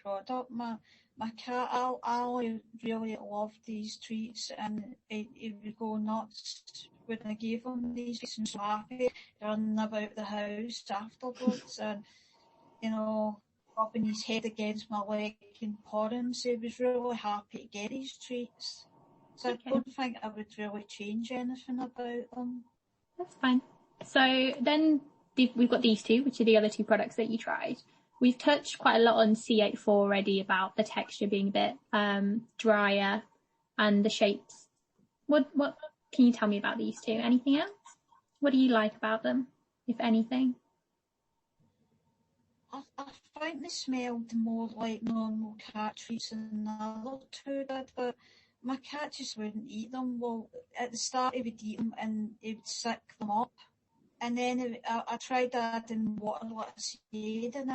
product. My cat, Ali really loved these treats, and he would go nuts when I gave him these treats, and so happy running about the house afterwards, and rubbing his head against my leg and purring. So he was really happy to get these treats. So I don't think I would really change anything about them. That's fine. So then we've got these two, which are the other two products that you tried. We've touched quite a lot on C84 already about the texture being a bit drier and the shapes. What can you tell me about these two? Anything else? What do you like about them, if anything? I think they smelled more like normal cat treats than the other two did, but my cat just wouldn't eat them. Well, at the start he would eat them and he would sick them up. And then I tried adding water, like I said, and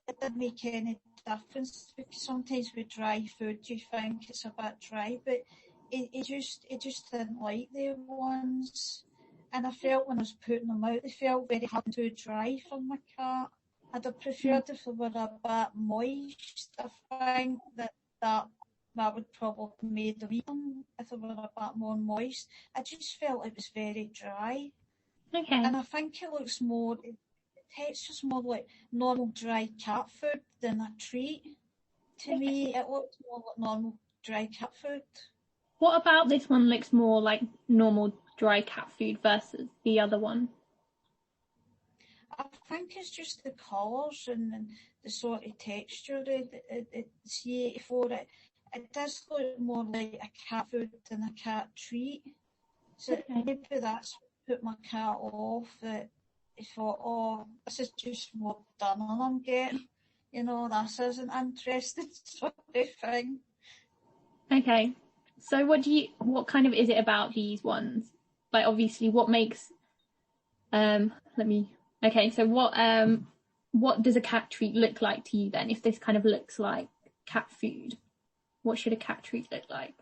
it didn't make any difference, because sometimes with dry food you think it's a bit dry, but it just didn't like the ones. And I felt when I was putting them out, they felt very hard and too dry for my cat. I'd have preferred if they were a bit moist. I think that would probably have made them eat them if they were a bit more moist. I just felt it was very dry. Okay. And I think the texture's more like normal dry cat food than a treat. To me, it looked more like normal dry cat food. What about this one looks more like normal dry cat food versus the other one? I think it's just the colours and the sort of texture. C84, it does look more like a cat food than a cat treat. So maybe that's what put my cat off, that he thought, this is just more done and I'm getting. This isn't interesting sort of thing. Okay. So what kind of is it about these ones? Like, obviously, what makes, okay, so what does a cat treat look like to you then? If this kind of looks like cat food, what should a cat treat look like?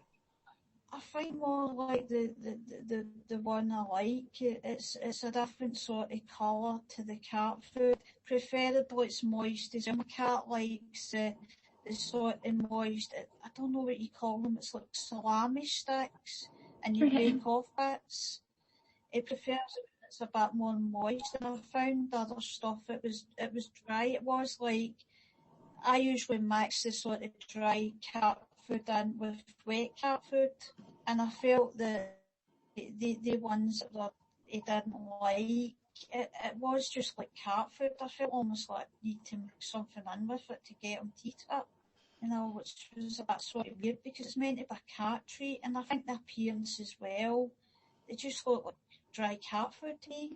I think more like the one I like. It's a different sort of colour to the cat food. Preferably it's moist as well. My cat likes the sort of moist, I don't know what you call them, it's like salami sticks, and you break off bits. It prefers it when it's a bit more moist, and I found the other stuff, it was dry. It was like, I usually mix the sort of dry cat food in with wet cat food, and I felt the ones that he didn't like, it was just like cat food. I felt almost like I need to mix something in with it to get him to eat it, which was a bit sort of weird, because it's meant to be a cat treat, and I think the appearance as well, they just look like dry cat food to me.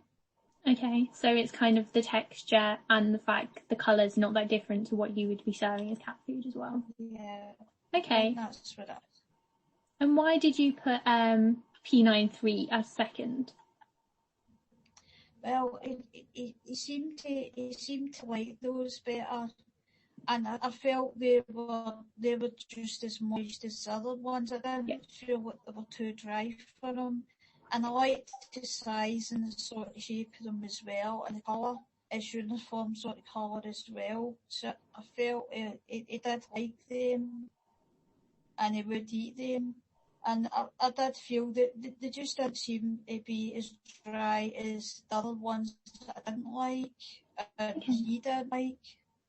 Okay, so it's kind of the texture and the fact the colour's not that different to what you would be serving as cat food as well. Yeah. Okay. That's what it is. And why did you put P93 as second? Well, he seemed to like those better, and I felt they were just as moist as the other ones. I didn't feel like they were too dry for them, and I liked the size and the sort of shape of them as well, and the colour is uniform sort of colour as well. So I felt he did like them, and he would eat them. And I did feel that they just didn't seem to be as dry as the other ones that I didn't like, and he did like.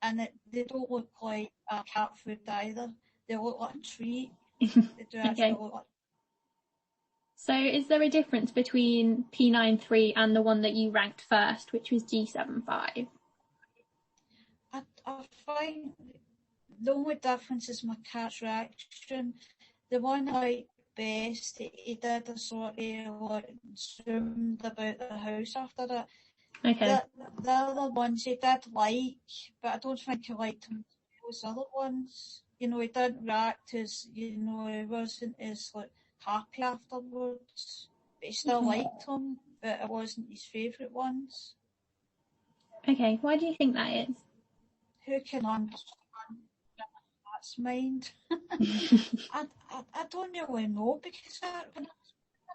And they don't look like a cat food either. They look like a treat. They do actually look like. So is there a difference between P93 and the one that you ranked first, which was G75? I find the only difference is my cat's reaction. The one I like best, he did a sort of like zoomed about the house after it. Okay. The other ones he did like, but I don't think he liked them as other ones. He didn't react as, he wasn't as like happy afterwards. But he still liked them, but it wasn't his favourite ones. Okay, why do you think that is? Who can understand that's mind? I don't really know, because when I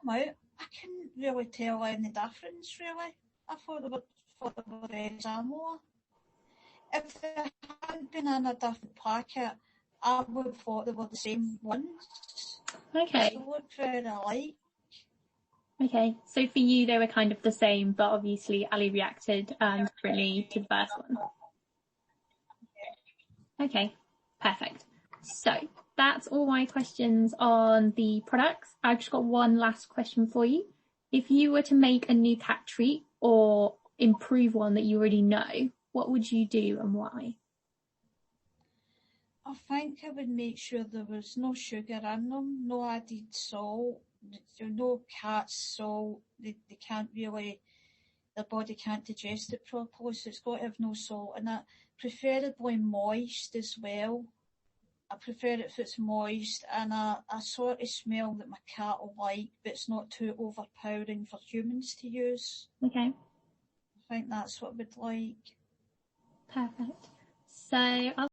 come out, I couldn't really tell any difference, really. I thought they were very similar. If they had been in a different packet, I would have thought they were the same ones. Okay. They look very alike. Okay, so for you, they were kind of the same, but obviously Ali reacted differently to the first one. Okay, perfect. So that's all my questions on the products. I've just got one last question for you. If you were to make a new cat treat or improve one that you already know, what would you do and why? I think I would make sure there was no sugar in them, no added salt, no cat salt. They can't really, their body can't digest it properly, so it's got to have no salt in it. Preferably moist as well. I prefer it if it's moist and a sort of smell that my cat will like, but it's not too overpowering for humans to use. Okay, I think that's what I would like. perfect. So I'll